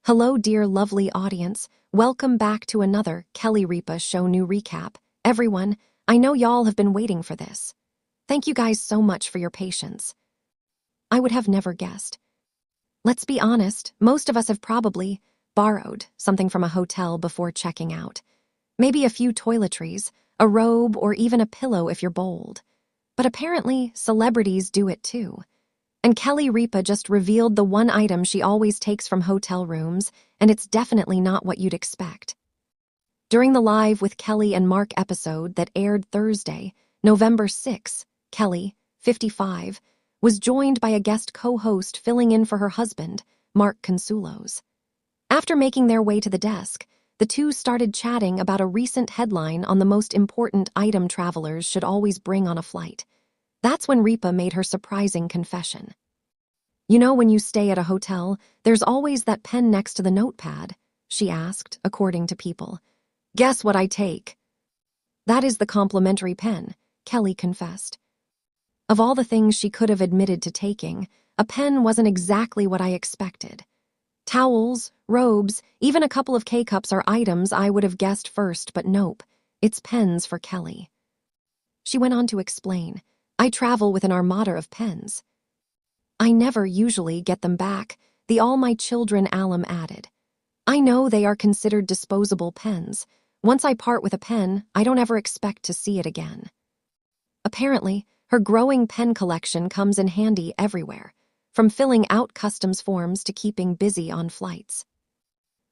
Hello, dear lovely audience. Welcome back to another Kelly Ripa Show New Recap. Everyone, I know y'all have been waiting for this. Thank you guys so much for your patience. I would have never guessed. Let's be honest, most of us have probably borrowed something from a hotel before checking out. Maybe a few toiletries, a robe, or even a pillow if you're bold. But apparently, celebrities do it too. And Kelly Ripa just revealed the one item she always takes from hotel rooms, and it's definitely not what you'd expect. During the Live with Kelly and Mark episode that aired Thursday, November 6, Kelly, 55, was joined by a guest co-host filling in for her husband, Mark Consuelos. After making their way to the desk, the two started chatting about a recent headline on the most important item travelers should always bring on a flight. That's when Ripa made her surprising confession. You know, when you stay at a hotel, there's always that pen next to the notepad, she asked, according to People. Guess what I take? That is the complimentary pen, Kelly confessed. Of all the things she could have admitted to taking, a pen wasn't exactly what I expected. Towels, robes, even a couple of K-cups are items I would have guessed first, but nope, it's pens for Kelly. She went on to explain, I travel with an armada of pens. I never usually get them back, the all my children alum added. I know they are considered disposable pens. Once I part with a pen, I don't ever expect to see it again. Apparently, her growing pen collection comes in handy everywhere, from filling out customs forms to keeping busy on flights.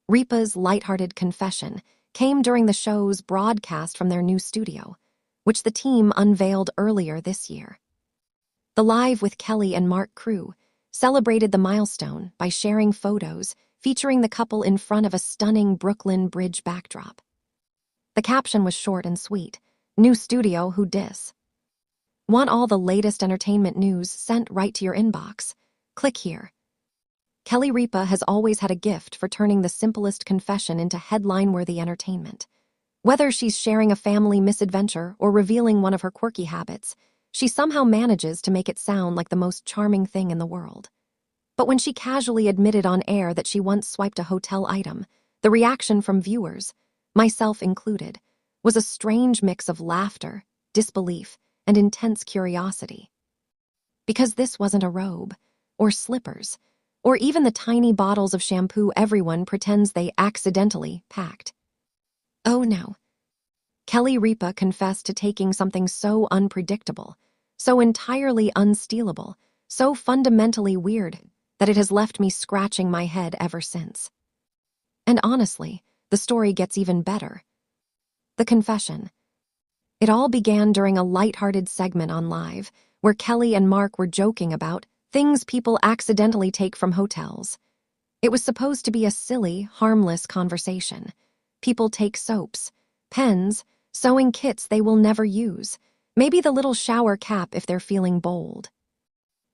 Ripa's lighthearted confession came during the show's broadcast from their new studio, which the team unveiled earlier this year. The Live with Kelly and Mark crew celebrated the milestone by sharing photos featuring the couple in front of a stunning Brooklyn Bridge backdrop. The caption was short and sweet, "New studio, who dis?" Want all the latest entertainment news sent right to your inbox? Click here. Kelly Ripa has always had a gift for turning the simplest confession into headline-worthy entertainment. Whether she's sharing a family misadventure or revealing one of her quirky habits, she somehow manages to make it sound like the most charming thing in the world. But when she casually admitted on air that she once swiped a hotel item, the reaction from viewers, myself included, was a strange mix of laughter, disbelief, and intense curiosity. Because this wasn't a robe, or slippers, or even the tiny bottles of shampoo everyone pretends they accidentally packed. Oh no. Kelly Ripa confessed to taking something so unpredictable, so entirely unstealable, so fundamentally weird that it has left me scratching my head ever since. And honestly, the story gets even better. The confession. It all began during a lighthearted segment on Live, where Kelly and Mark were joking about things people accidentally take from hotels. It was supposed to be a silly, harmless conversation. People take soaps, pens, sewing kits they will never use, maybe the little shower cap if they're feeling bold.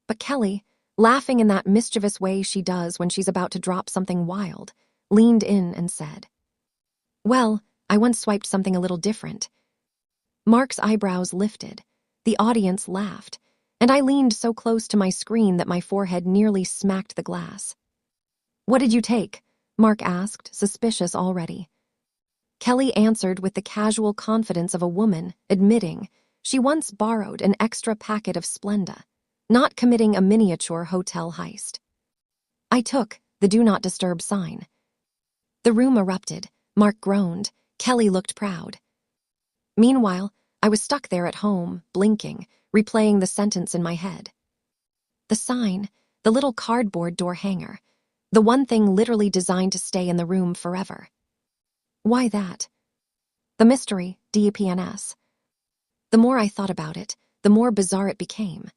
But Kelly, laughing in that mischievous way she does when she's about to drop something wild, leaned in and said, "Well, I once swiped something a little different." Mark's eyebrows lifted, the audience laughed, and I leaned so close to my screen that my forehead nearly smacked the glass. "What did you take?" Mark asked, suspicious already. Kelly answered with the casual confidence of a woman admitting she once borrowed an extra packet of Splenda, not committing a miniature hotel heist. "I took the Do Not Disturb sign." The room erupted. Mark groaned. Kelly looked proud. Meanwhile, I was stuck there at home, blinking, replaying the sentence in my head. The sign, the little cardboard door hanger, the one thing literally designed to stay in the room forever. Why that? The mystery, DPNS. The more I thought about it, the more bizarre it became.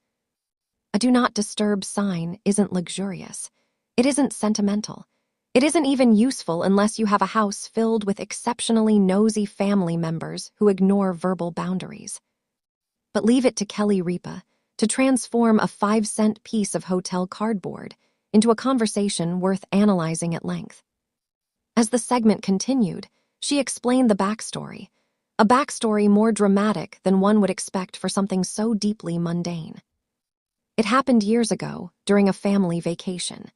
A Do Not Disturb sign isn't luxurious. It isn't sentimental. It isn't even useful unless you have a house filled with exceptionally nosy family members who ignore verbal boundaries. But leave it to Kelly Ripa to transform a 5-cent piece of hotel cardboard into a conversation worth analyzing at length. As the segment continued, she explained the backstory, a backstory more dramatic than one would expect for something so deeply mundane. It happened years ago, during a family vacation.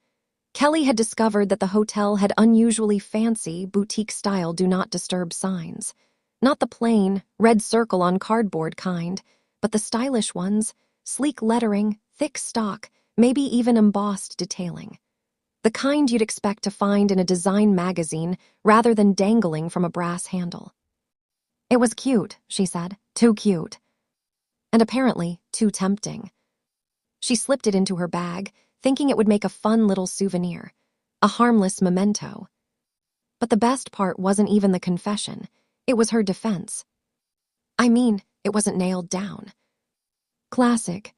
Kelly had discovered that the hotel had unusually fancy, boutique-style do not disturb signs. Not the plain, red circle on cardboard kind, but the stylish ones, sleek lettering, thick stock, maybe even embossed detailing. The kind you'd expect to find in a design magazine rather than dangling from a brass handle. It was cute, she said, too cute. And apparently, too tempting. She slipped it into her bag, thinking it would make a fun little souvenir, a harmless memento. But the best part wasn't even the confession, it was her defense. I mean, it wasn't nailed down. Classic.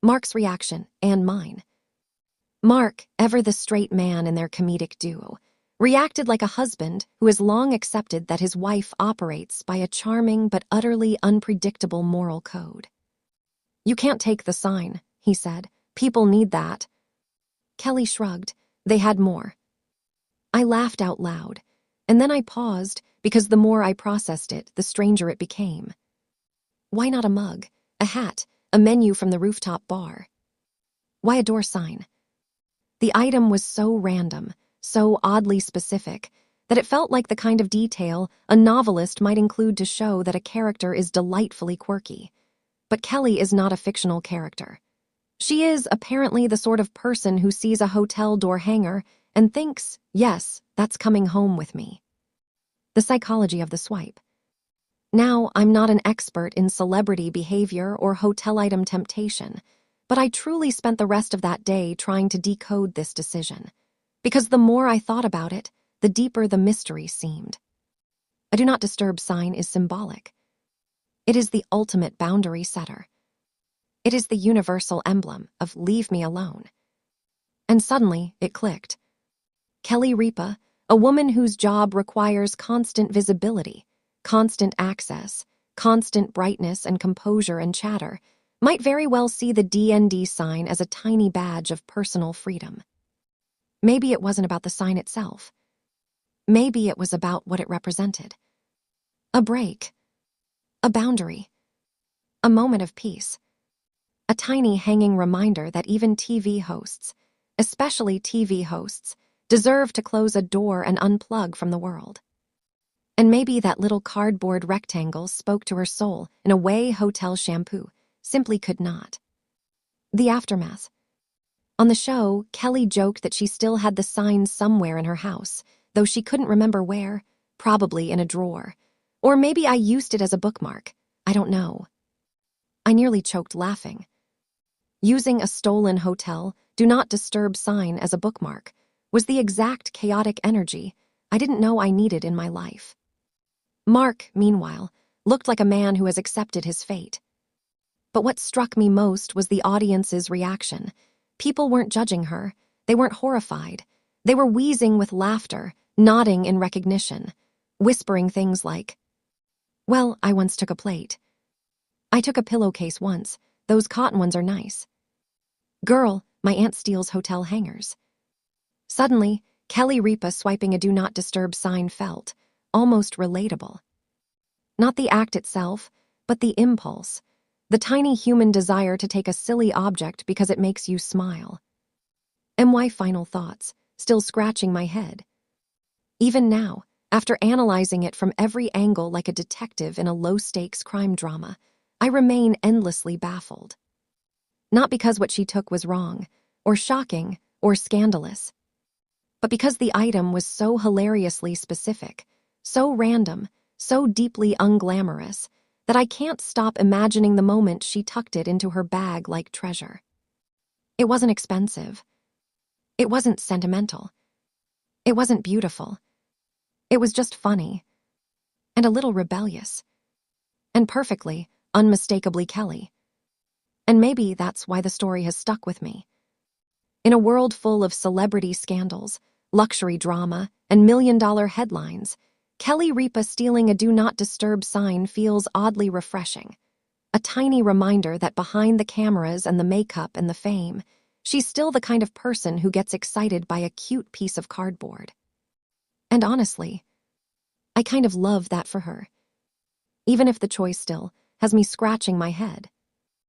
Mark's reaction, and mine. Mark, ever the straight man in their comedic duo, reacted like a husband who has long accepted that his wife operates by a charming but utterly unpredictable moral code. You can't take the sign, he said. People need that. Kelly shrugged. They had more. I laughed out loud, and then I paused because the more I processed it, the stranger it became. Why not a mug, a hat, a menu from the rooftop bar? Why a door sign? The item was so random, so oddly specific, that it felt like the kind of detail a novelist might include to show that a character is delightfully quirky. But Kelly is not a fictional character. She is apparently the sort of person who sees a hotel door hanger and thinks, yes, that's coming home with me. The psychology of the swipe. Now, I'm not an expert in celebrity behavior or hotel item temptation, but I truly spent the rest of that day trying to decode this decision. Because the more I thought about it, the deeper the mystery seemed. A do not disturb sign is symbolic. It is the ultimate boundary setter. It is the universal emblem of leave me alone. And suddenly, it clicked. Kelly Ripa, a woman whose job requires constant visibility, constant access, constant brightness and composure and chatter, might very well see the DND sign as a tiny badge of personal freedom. Maybe it wasn't about the sign itself. Maybe it was about what it represented. A break. A boundary. A moment of peace. A tiny hanging reminder that even TV hosts, especially TV hosts, deserve to close a door and unplug from the world. And maybe that little cardboard rectangle spoke to her soul in a way hotel shampoo simply could not. The aftermath. On the show, Kelly joked that she still had the sign somewhere in her house, though she couldn't remember where, probably in a drawer. Or maybe I used it as a bookmark. I don't know. I nearly choked laughing. Using a stolen hotel, do not disturb sign as a bookmark was the exact chaotic energy I didn't know I needed in my life. Mark, meanwhile, looked like a man who has accepted his fate. But what struck me most was the audience's reaction. People weren't judging her. They weren't horrified. They were wheezing with laughter, nodding in recognition, whispering things like, "Well, I once took a plate. I took a pillowcase once. Those cotton ones are nice. Girl, my aunt steals hotel hangers." Suddenly, Kelly Ripa swiping a do not disturb sign felt almost relatable. Not the act itself, but the impulse. The tiny human desire to take a silly object because it makes you smile. My final thoughts, still scratching my head. Even now, after analyzing it from every angle like a detective in a low-stakes crime drama, I remain endlessly baffled. Not because what she took was wrong, or shocking, or scandalous, but because the item was so hilariously specific, so random, so deeply unglamorous, that I can't stop imagining the moment she tucked it into her bag like treasure. It wasn't expensive. It wasn't sentimental. It wasn't beautiful. It was just funny. And a little rebellious. And perfectly, unmistakably Kelly. And maybe that's why the story has stuck with me. In a world full of celebrity scandals, luxury drama, and million-dollar headlines, Kelly Ripa stealing a do not disturb sign feels oddly refreshing. A tiny reminder that behind the cameras and the makeup and the fame, she's still the kind of person who gets excited by a cute piece of cardboard. And honestly, I kind of love that for her. Even if the choice still has me scratching my head.